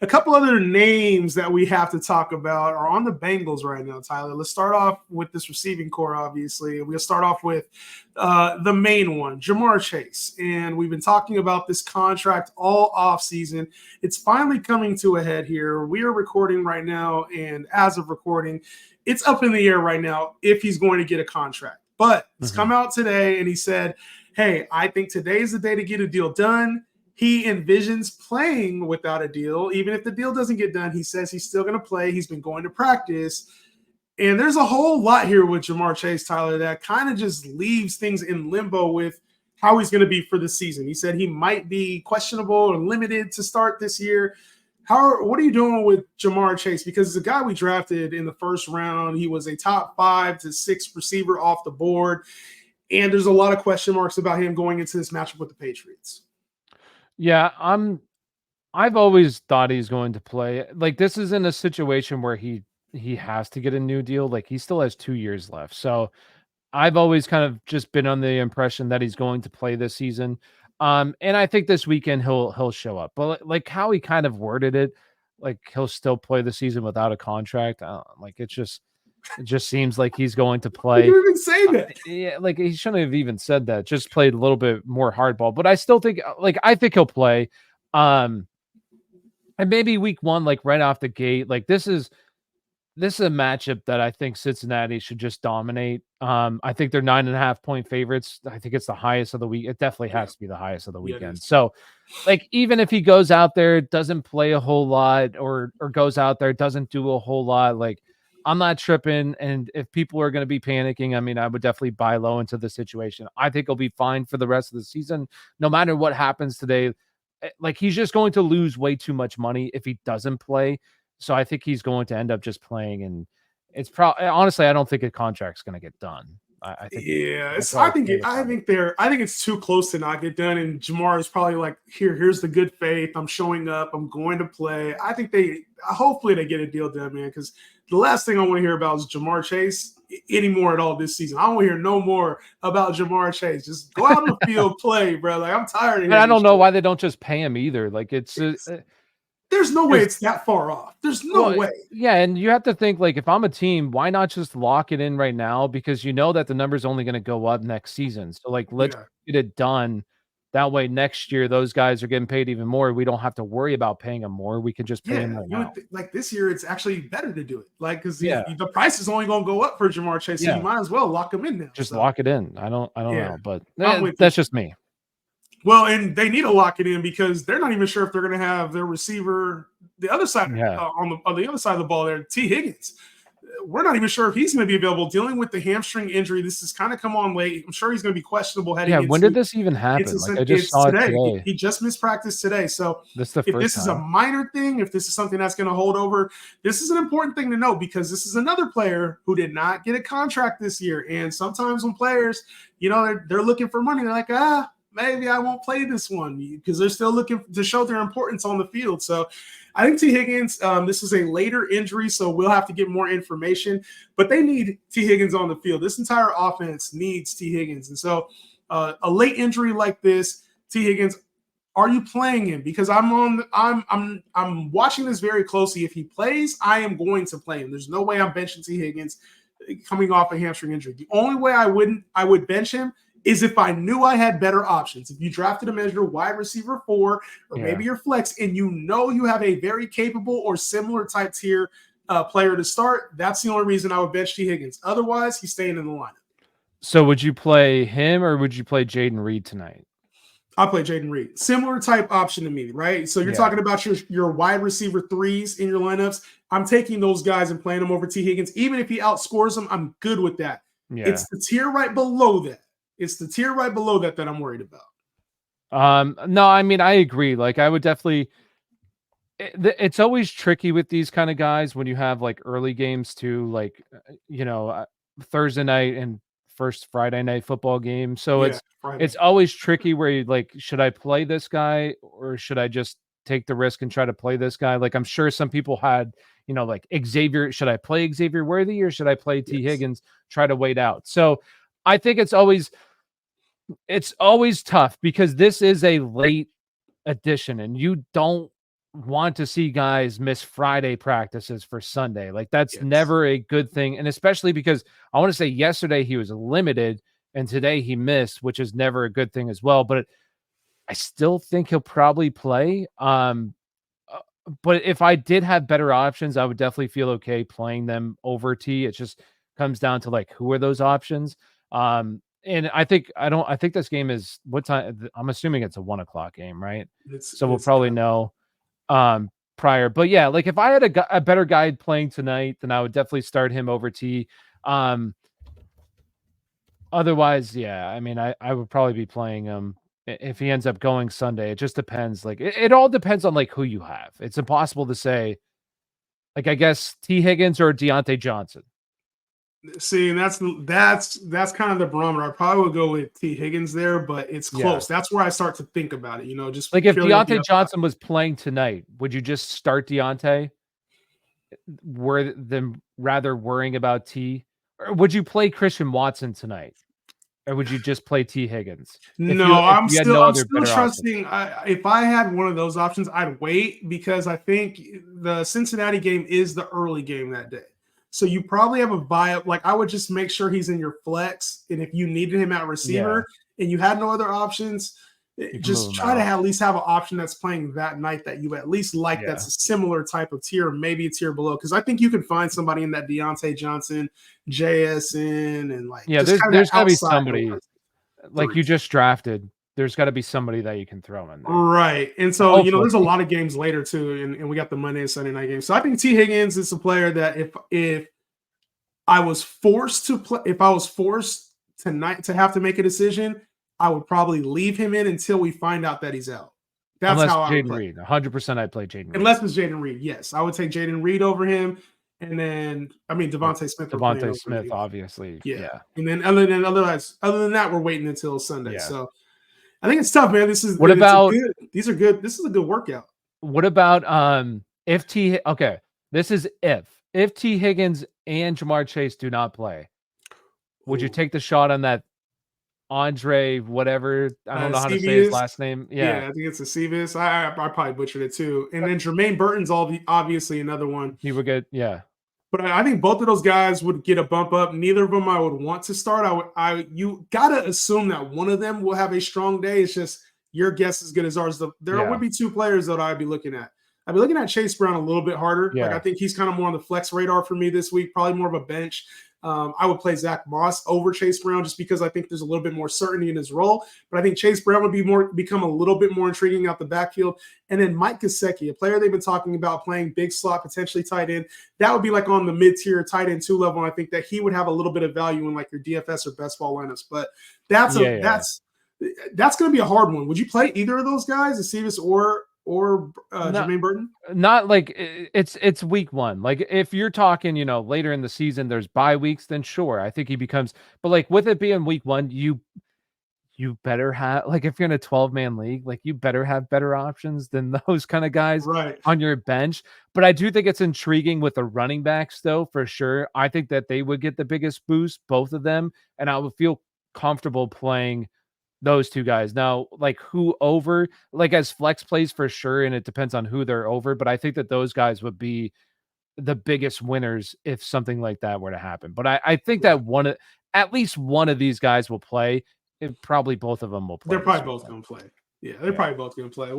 A couple other names that we have to talk about are on the Bengals right now, Tyler. Let's start off with this receiving core, obviously. We'll start off with the main one, JAMARR Chase. And we've been talking about this contract all offseason. It's finally coming to a head here. We are recording right now, and as of recording, it's up in the air right now if he's going to get a contract. But it's come out today, and he said, hey, I think today is the day to get a deal done. He envisions playing without a deal. Even if the deal doesn't get done, he says he's still going to play. He's been going to practice. And there's a whole lot here with JAMARR Chase, Tyler, that kind of just leaves things in limbo with how he's going to be for the season. He said he might be questionable or limited to start this year. What are you doing with JAMARR Chase? Because it's a guy we drafted in the first round. He was a top 5 to 6 receiver off the board. And there's a lot of question marks about him going into this matchup with the Patriots. Yeah, I've always thought he's going to play. Like, this isn't a situation where he has to get a new deal. Like, he still has 2 years left. So I've always kind of just been on the impression that he's going to play this season. And I think this weekend he'll show up. But like how he kind of worded it, like he'll still play the season without a contract. Like it just seems like he's going to play. You even say that? Yeah, like he shouldn't have even said that. Just played a little bit more hardball. But I still think, like, I think he'll play. And maybe week 1, like right off the gate, like this is a matchup that I think Cincinnati should just dominate. I think they're 9.5-point favorites. I think it's the highest of the week. It definitely has to be the highest of the weekend. So, like, even if he goes out there, doesn't play a whole lot, or goes out there, doesn't do a whole lot, like, I'm not tripping. And if people are going to be panicking, I mean, I would definitely buy low into the situation. I think he'll be fine for the rest of the season, no matter what happens today. Like, he's just going to lose way too much money if he doesn't play. So I think he's going to end up just playing, and it's probably, honestly, I don't think a contract's going to get done. I think, I think it's too close to not get done. And JAMARR is probably like, here's the good faith. I'm showing up. I'm going to play. I think hopefully they get a deal done, man. Because the last thing I want to hear about is JAMARR Chase anymore at all this season. I don't want to hear no more about JAMARR Chase. Just go out on the field, play, bro. Like, I'm tired of it. And I don't know why they don't just pay him either. Like, there's no way it's that far off. There's no way. Yeah, and you have to think, like, if I'm a team, why not just lock it in right now? Because you know that the number's only going to go up next season. So, like, let's get it done. That way next year, those guys are getting paid even more. We don't have to worry about paying them more. We can just pay them right now. Like, this year, it's actually better to do it. Like, because the price is only going to go up for JAMARR Chase. So you might as well lock him in now. Just lock it in. I don't know, but that's just me. Well, and they need to lock it in because they're not even sure if they're going to have their receiver, the other side on the other side of the ball there, T. Higgins. We're not even sure if he's going to be available. Dealing with the hamstring injury, this has kind of come on late. I'm sure he's going to be questionable heading into. When did this even happen? I just saw it today. He just missed practice today. So if this is a minor thing, if this is something that's going to hold over, this is an important thing to note because this is another player who did not get a contract this year. And sometimes when players, they're looking for money, they're like, maybe I won't play this one because they're still looking to show their importance on the field. So I think T. Higgins, this is a later injury, so we'll have to get more information. But they need T. Higgins on the field. This entire offense needs T. Higgins. And so a late injury like this, T. Higgins, are you playing him? Because I'm watching this very closely. If he plays, I am going to play him. There's no way I'm benching T. Higgins coming off a hamstring injury. The only way I would bench him is if I knew I had better options. If you drafted him as your wide receiver 4 or maybe your flex, and you have a very capable or similar type tier player to start, that's the only reason I would bench T. Higgins. Otherwise, he's staying in the lineup. So would you play him or would you play Jaden Reed tonight? I'll play Jaden Reed. Similar type option to me, right? So you're talking about your wide receiver 3s in your lineups. I'm taking those guys and playing them over T. Higgins. Even if he outscores them, I'm good with that. Yeah. It's the tier right below that. That I'm worried about. No, I mean, I agree. Like, I would definitely. It's always tricky with these kind of guys when you have like early games too, like Thursday night and first Friday night football game. So it's always tricky where you like, should I play this guy or should I just take the risk and try to play this guy? Like, I'm sure some people had, like Xavier. Should I play Xavier Worthy or should I play T. Higgins? Try to wait out. So I think it's always tough because this is a late addition and you don't want to see guys miss Friday practices for Sunday. Like that's Yes. never a good thing. And especially because I want to say yesterday he was limited and today he missed, which is never a good thing as well. But I still think he'll probably play. But if I did have better options, I would definitely feel okay playing them over T. It just comes down to like who are those options. And I think this game is what time. I'm assuming it's a 1:00 game, right? So we'll It's probably know prior. But yeah, like if I had a better guy playing tonight, then I would definitely start him over T. Otherwise, yeah, I mean, I would probably be playing him if he ends up going Sunday. It just depends. Like it all depends on like who you have. It's impossible to say. Like I guess T Higgins or Deontay Johnson. See, and that's kind of the barometer. I probably would go with T. Higgins there, but it's close. Yeah. That's where I start to think about it. Just Like if purely off the Deontay upside. Johnson was playing tonight, would you just start Deontay? Than rather worrying about T? Or would you play Christian Watson tonight? Or would you just play T Higgins No, if I'm you had still no I'm other still better option? trusting. If I had one of those options, I'd wait because I think the Cincinnati game is the early game that day. So you probably have a buy-up. Like I would just make sure he's in your flex, and if you needed him at receiver and you had no other options, You can move just him try to out. at least have an option that's playing that night that you at least like. Yeah. That's a similar type of tier, maybe a tier below. Because I think you can find somebody in that Deontay Johnson, JSN, and like Yeah, just kind of there's that gotta be outside somebody like you threes. just drafted. There's got to be somebody that you can throw in there. Right. And so, Hopefully. there's a lot of games later too, and we got the Monday and Sunday night games. So I think T. Higgins is a player that if I was forced to play, if I was forced tonight to have to make a decision, I would probably leave him in until we find out that he's out. That's Unless how I would Jaden play. Reed. 100% I'd play Jaden Reed. Unless it's Jaden Reed. Yes. I would take Jaden Reed over him. And then Devontae Smith we're playing Devontae over Smith, anyway. obviously. Yeah. And then other than that, we're waiting until Sunday. Yeah. So I think it's tough, man. This is What about these are good. This is a good workout. What about if T okay, this is if T Higgins and JAMARR Chase do not play, would you take the shot on that Andre whatever? I don't know how to say his last name. Yeah, Yeah. I think it's a Cevis. I probably butchered it too. And then Jermaine Burton's obviously another one. He would get But I think both of those guys would get a bump up. Neither of them I would want to start. You gotta assume that one of them will have a strong day. It's just your guess as good as ours. There would be two players that I'd be looking at. I'd be looking at Chase Brown a little bit harder. Yeah. Like I think he's kind of more on the flex radar for me this week. Probably more of a bench. I would play Zach Moss over Chase Brown just because I think there's a little bit more certainty in his role. But I think Chase Brown would become a little bit more intriguing out the backfield. And then Mike Gesicki, a player they've been talking about playing big slot, potentially tight end. That would be like on the mid-tier tight end 2 level. And I think that he would have a little bit of value in like your DFS or best ball lineups. But that's going to be a hard one. Would you play either of those guys, Aceves or Jermaine Burton? Not like it's week 1. Like if you're talking, later in the season, there's bye weeks, then sure, I think he becomes. But like with it being week 1, you better have like if you're in a 12-man league, like you better have better options than those kind of guys on your bench. But I do think it's intriguing with the running backs, though, for sure. I think that they would get the biggest boost, both of them, and I would feel comfortable playing those two guys. Now, like who over, like as flex plays for sure, and it depends on who they're over, but I think that those guys would be the biggest winners if something like that were to happen. But I think that at least one of these guys will play. Probably both of them will play. They're probably both going to play. Yeah, they're probably both going to play.